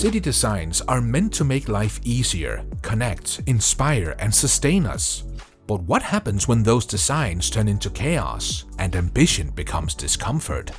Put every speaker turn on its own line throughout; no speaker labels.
City designs are meant to make life easier, connect, inspire, and sustain us. But what happens when those designs turn into chaos and ambition becomes discomfort?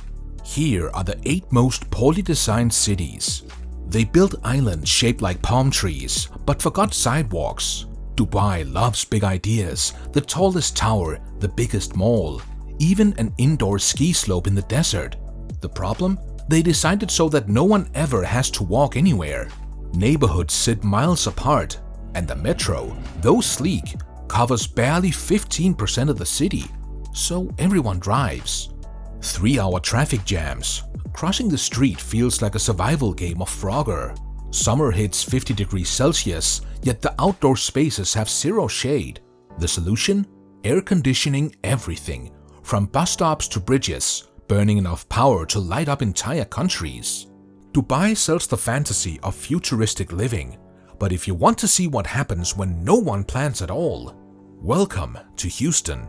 Here are the 8 most poorly designed cities. They built islands shaped like palm trees, but forgot sidewalks. Dubai loves big ideas, the tallest tower, the biggest mall, even an indoor ski slope in the desert. The problem? They decided so that no one ever has to walk anywhere. Neighborhoods sit miles apart, and the metro, though sleek, covers barely 15% of the city, so everyone drives. 3-hour traffic jams. Crossing the street feels like a survival game of Frogger. Summer hits 50 degrees Celsius, yet the outdoor spaces have 0 shade. The solution? Air conditioning everything, from bus stops to bridges, burning enough power to light up entire countries. Dubai sells the fantasy of futuristic living, but if you want to see what happens when no one plans at all, welcome to Houston.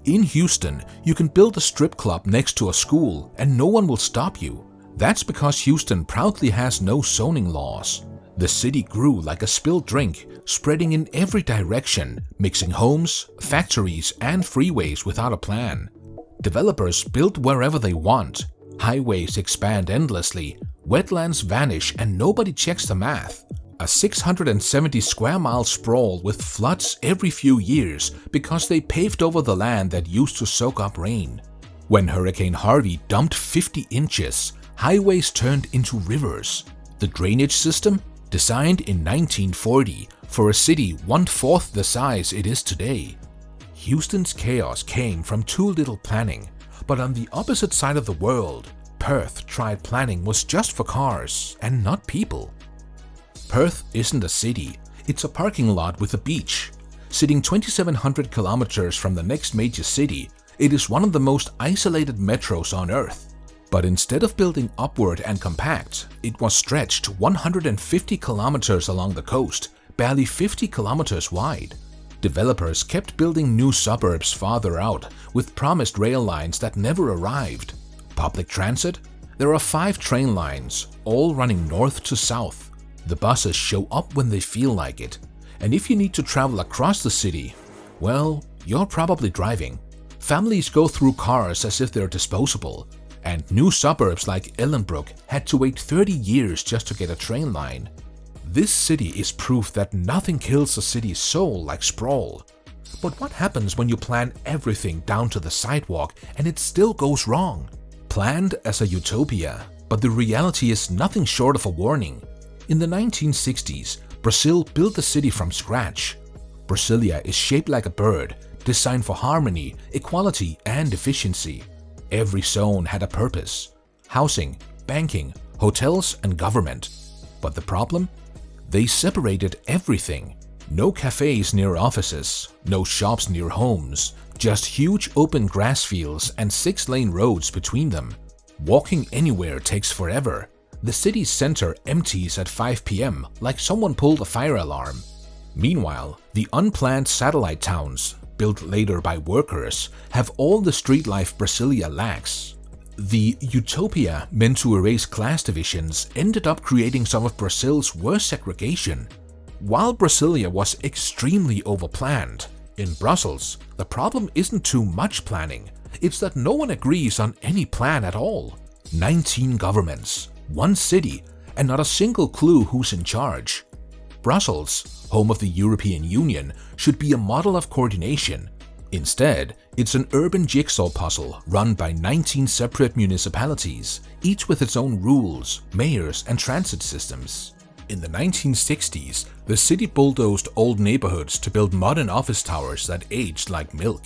In Houston, you can build a strip club next to a school and no one will stop you. That's because Houston proudly has no zoning laws. The city grew like a spilled drink, spreading in every direction, mixing homes, factories, and freeways without a plan. Developers build wherever they want. Highways expand endlessly, wetlands vanish, and nobody checks the math. A 670 square mile sprawl with floods every few years because they paved over the land that used to soak up rain. When Hurricane Harvey dumped 50 inches, highways turned into rivers. The drainage system? Designed in 1940 for a city 1/4 the size it is today. Houston's chaos came from too little planning, but on the opposite side of the world, Perth tried planning was just for cars and not people. Perth isn't a city, it's a parking lot with a beach. Sitting 2,700 kilometers from the next major city, it is one of the most isolated metros on Earth. But instead of building upward and compact, it was stretched 150 kilometers along the coast, barely 50 kilometers wide. Developers kept building new suburbs farther out with promised rail lines that never arrived. Public transit? There are 5 train lines, all running north to south. The buses show up when they feel like it. And if you need to travel across the city, well, you're probably driving. Families go through cars as if they're disposable. And new suburbs like Ellenbrook had to wait 30 years just to get a train line. This city is proof that nothing kills a city's soul like sprawl. But what happens when you plan everything down to the sidewalk and it still goes wrong? Planned as a utopia, but the reality is nothing short of a warning. In the 1960s, Brazil built the city from scratch. Brasilia is shaped like a bird, designed for harmony, equality, and efficiency. Every zone had a purpose: housing, banking, hotels, and government. But the problem? They separated everything. No cafes near offices, no shops near homes, just huge open grass fields and 6-lane roads between them. Walking anywhere takes forever. The city's center empties at 5 p.m. like someone pulled a fire alarm. Meanwhile, the unplanned satellite towns, built later by workers, have all the street life Brasilia lacks. The utopia meant to erase class divisions ended up creating some of Brazil's worst segregation. While Brasilia was extremely overplanned, in Brussels, the problem isn't too much planning, it's that no one agrees on any plan at all. 19 governments, 1 city, and not a single clue who's in charge. Brussels, home of the European Union, should be a model of coordination. Instead, it's an urban jigsaw puzzle run by 19 separate municipalities, each with its own rules, mayors, and transit systems. In the 1960s, the city bulldozed old neighborhoods to build modern office towers that aged like milk.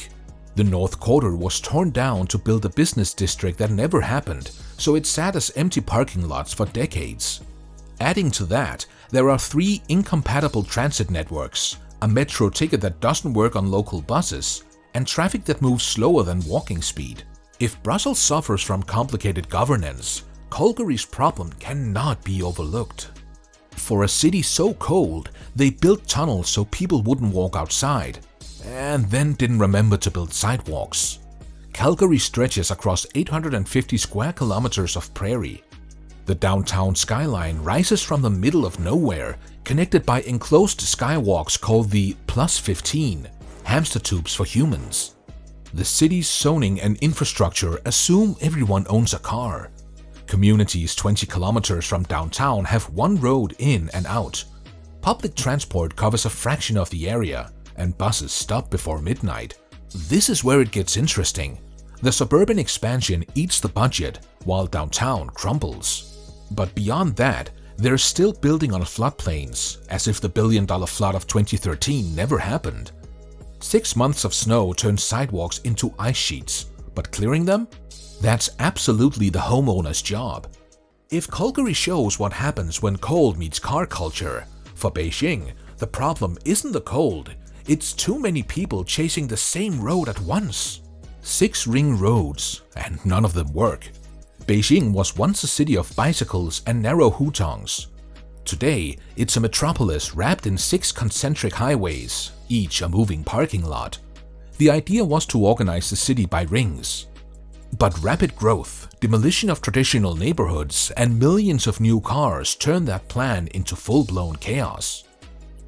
The North Quarter was torn down to build a business district that never happened, so it sat as empty parking lots for decades. Adding to that, there are 3 incompatible transit networks, a metro ticket that doesn't work on local buses, and traffic that moves slower than walking speed. If Brussels suffers from complicated governance, Calgary's problem cannot be overlooked. For a city so cold, they built tunnels so people wouldn't walk outside, and then didn't remember to build sidewalks. Calgary stretches across 850 square kilometers of prairie. The downtown skyline rises from the middle of nowhere, connected by enclosed skywalks called the +15, hamster tubes for humans. The city's zoning and infrastructure assume everyone owns a car. Communities 20 kilometers from downtown have one road in and out. Public transport covers a fraction of the area, and buses stop before midnight. This is where it gets interesting. The suburban expansion eats the budget, while downtown crumbles. But beyond that, they're still building on floodplains, as if the billion-dollar flood of 2013 never happened. 6 months of snow turns sidewalks into ice sheets, but clearing them? That's absolutely the homeowner's job. If Calgary shows what happens when cold meets car culture, for Beijing, the problem isn't the cold, it's too many people chasing the same road at once. 6 ring roads, and none of them work. Beijing was once a city of bicycles and narrow hutongs. Today, it's a metropolis wrapped in 6 concentric highways, each a moving parking lot. The idea was to organize the city by rings. But rapid growth, demolition of traditional neighborhoods, and millions of new cars turned that plan into full-blown chaos.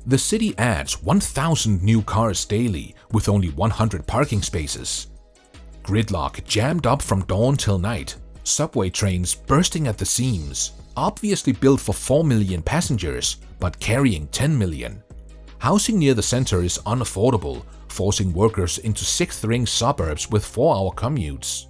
The city adds 1,000 new cars daily with only 100 parking spaces. Gridlock jammed up from dawn till night. Subway trains bursting at the seams, obviously built for 4 million passengers, but carrying 10 million. Housing near the center is unaffordable, forcing workers into 6th-ring suburbs with 4-hour commutes.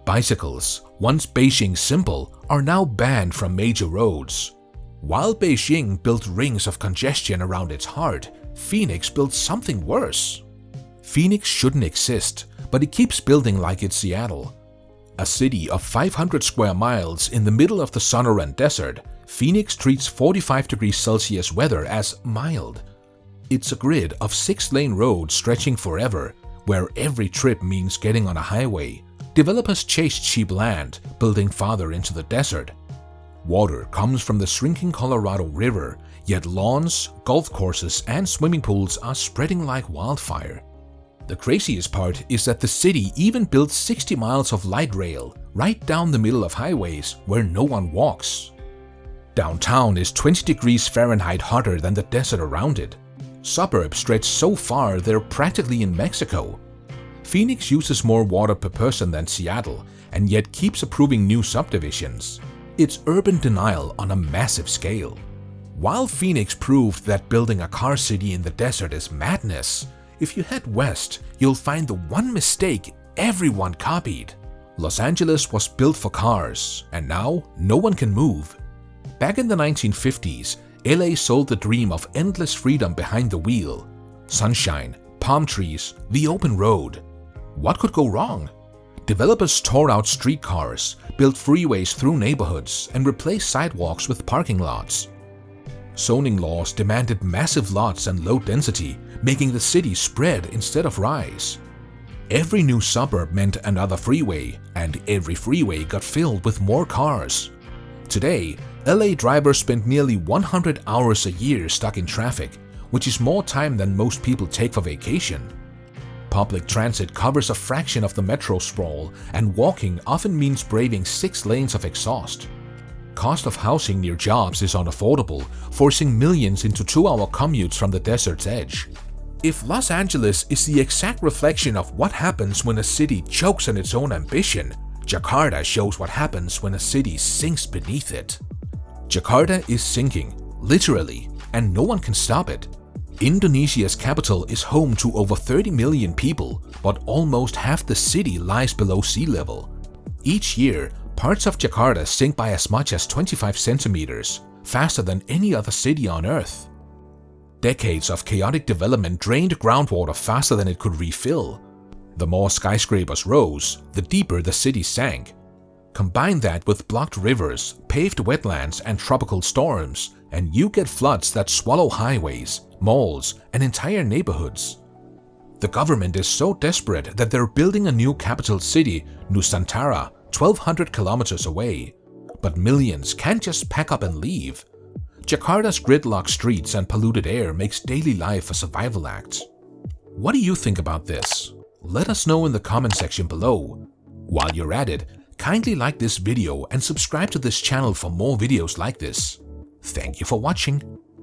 Bicycles, once Beijing's symbol, are now banned from major roads. While Beijing built rings of congestion around its heart, Phoenix built something worse. Phoenix shouldn't exist, but it keeps building like it's Seattle. A city of 500 square miles in the middle of the Sonoran Desert, Phoenix treats 45 degrees Celsius weather as mild. It's a grid of 6-lane roads stretching forever, where every trip means getting on a highway. Developers chase cheap land, building farther into the desert. Water comes from the shrinking Colorado River, yet lawns, golf courses, and swimming pools are spreading like wildfire. The craziest part is that the city even built 60 miles of light rail right down the middle of highways where no one walks. Downtown is 20 degrees Fahrenheit hotter than the desert around it. Suburbs stretch so far they're practically in Mexico. Phoenix uses more water per person than Seattle and yet keeps approving new subdivisions. It's urban denial on a massive scale. While Phoenix proved that building a car city in the desert is madness, if you head west, you'll find the one mistake everyone copied. Los Angeles was built for cars, and now no one can move. Back in the 1950s, LA sold the dream of endless freedom behind the wheel. Sunshine, palm trees, the open road. What could go wrong? Developers tore out streetcars, built freeways through neighborhoods, and replaced sidewalks with parking lots. Zoning laws demanded massive lots and low density, making the city spread instead of rise. Every new suburb meant another freeway, and every freeway got filled with more cars. Today, LA drivers spend nearly 100 hours a year stuck in traffic, which is more time than most people take for vacation. Public transit covers a fraction of the metro sprawl, and walking often means braving 6 lanes of exhaust. Cost of housing near jobs is unaffordable, forcing millions into 2-hour commutes from the desert's edge. If Los Angeles is the exact reflection of what happens when a city chokes on its own ambition, Jakarta shows what happens when a city sinks beneath it. Jakarta is sinking, literally, and no one can stop it. Indonesia's capital is home to over 30 million people, but almost half the city lies below sea level. Each year, parts of Jakarta sink by as much as 25 centimeters, faster than any other city on Earth. Decades of chaotic development drained groundwater faster than it could refill. The more skyscrapers rose, the deeper the city sank. Combine that with blocked rivers, paved wetlands, and tropical storms, and you get floods that swallow highways, malls, and entire neighborhoods. The government is so desperate that they're building a new capital city, Nusantara, 1,200 kilometers away. But millions can't just pack up and leave. Jakarta's gridlocked streets and polluted air makes daily life a survival act. What do you think about this? Let us know in the comment section below. While you're at it, Kindly like this video and subscribe to this channel for more videos like this. Thank you for watching.